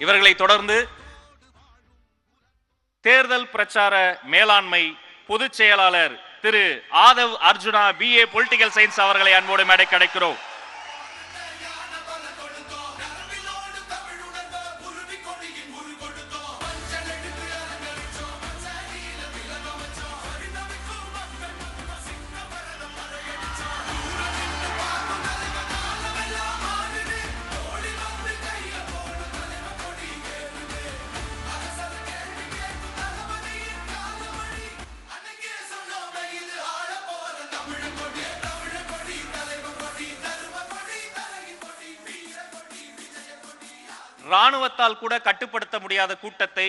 இவர்களை தொடர்ந்து தேர்தல் பிரச்சார மேலாண்மை பொதுச் செயலாளர் திரு Aadhav Arjuna BA political science அவர்களை அன்போடு மேடைக்கு அழைக்கிறோம். ராணுவத்தால் கூட கட்டுப்படுத்த முடியாத கூட்டத்தை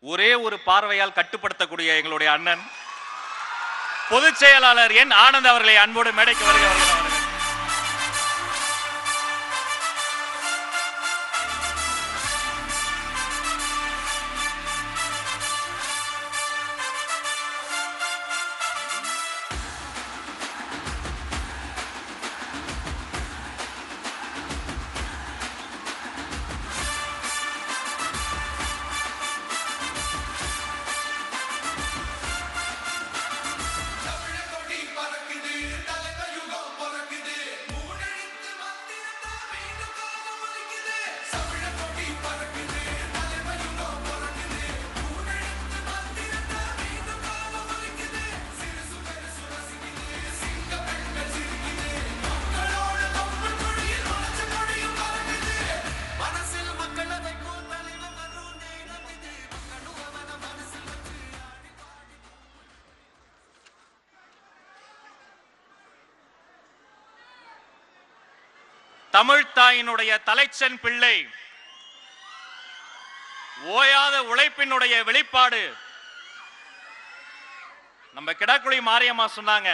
ஒரே ஒரு பார்வையால் கட்டுப்படுத்தக்கூடிய எங்களுடைய அண்ணன் பொதுச் செயலாளர் என் ஆனந்த் அவர்களை அன்போடு மேடைக்கு வருகிறார்கள். தமிழ் தாயினுடைய தலைச்சன் பிள்ளை, ஓயாத உழைப்பினுடைய வெளிப்பாடு. நம்ம கிடாக்குழி மாரியம்மா சொன்னாங்க,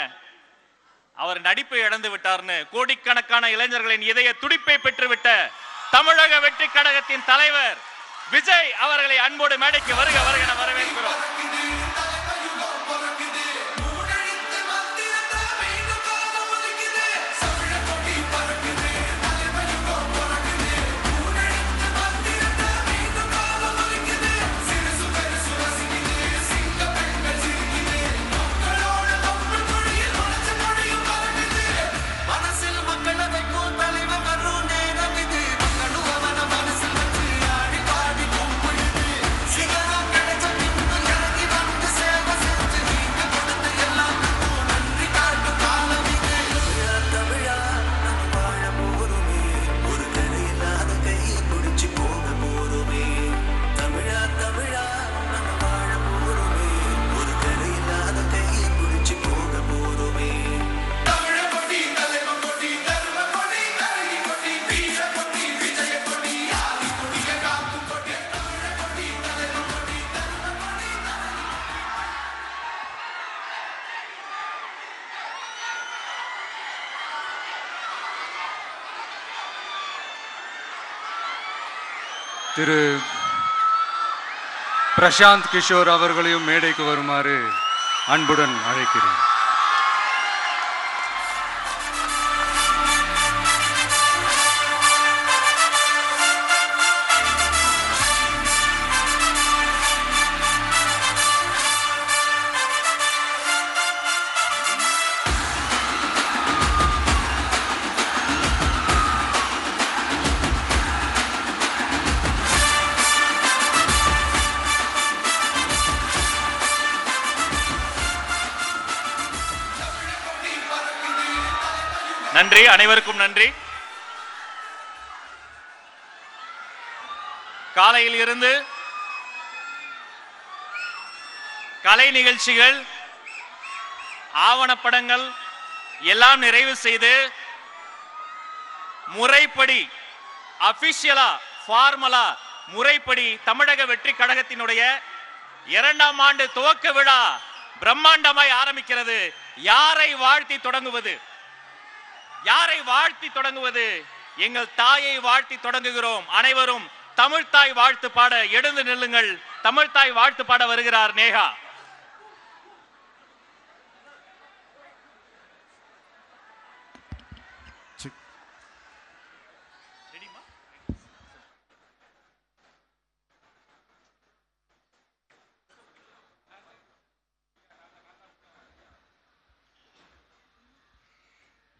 அவர் நடிப்பை இழந்து விட்டார்னு. கோடிக்கணக்கான இளைஞர்களின் இதய துடிப்பை பெற்றுவிட்ட தமிழக வெற்றி கழகத்தின் தலைவர் விஜய் அவர்களை அன்போடு மேடைக்கு வருக வருக என வரவேற்கிறோம். திரு பிரசாந்த் கிஷோர் அவர்களையும் மேடைக்கு வருமாறு அன்புடன் அழைக்கிறேன். நன்றி, அனைவருக்கும் நன்றி. காலையில் இருந்து கலை நிகழ்ச்சிகள், ஆவணப்படங்கள் எல்லாம் நிறைவு செய்து முறைப்படி அபிஷியலா ஃபார்மலா முறைப்படி தமிழக வெற்றி கழகத்தினுடைய 2ஆம் ஆண்டு துவக்க விழா பிரம்மாண்டமாய் ஆரம்பிக்கிறது. யாரை வாழ்த்தி தொடங்குவது? யாரை வாழ்த்தி தொடங்குவது? எங்கள் தாயை வாழ்த்தி தொடங்குகிறோம். அனைவரும் தமிழ் தாய் வாழ்த்து பாட எழுந்து நில்லுங்கள். தமிழ் தாய் வாழ்த்து பாட வருகிறார் நேஹா.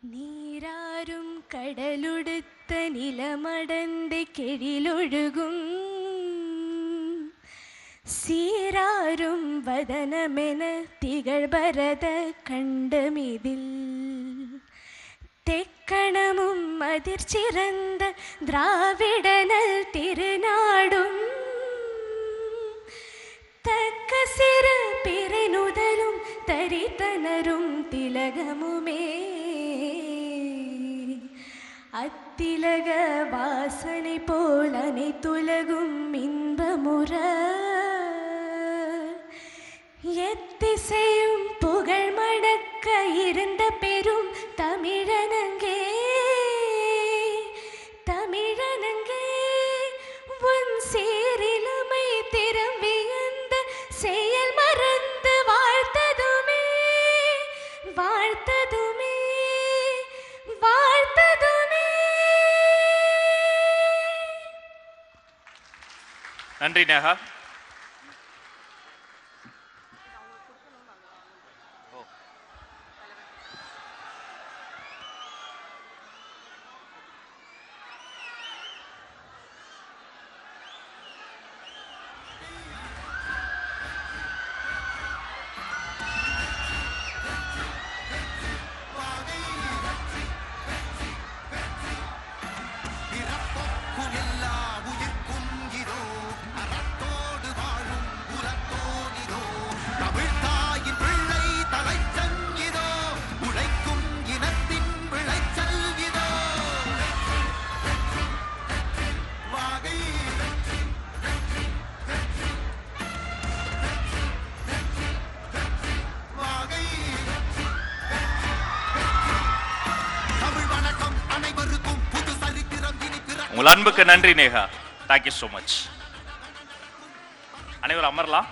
நீராறும் கடலுடுத்த நிலமடந்து கெழிலொழுகும் சீராறும் வதனமென திகழ்பரத கண்டமிதில் தெக்கணமும் அதிர்ச்சிறந்த திராவிடனல் திருநாடும் தக்க சிறு பிறைநுதலும் தரித்தனரும் திலகமுமே அத்திலக வாசனை போல் அனைத்துலகும் இன்பமுற எத்திசையும் புகழ் மணக்க இருந்த பெரும் தமிழனங்கே தமிழனங்கே உன் சீரிலமை திரும்பி அந்த செயல் மறந்து வாழ்த்ததுமே வாழ்த்ததுமே வாழ்த்ததுமே. நன்றி நேஹா. உங்கள் அன்புக்கு நன்றி நேஹா. Thank you so much. அனைவரும் அமரலாம்.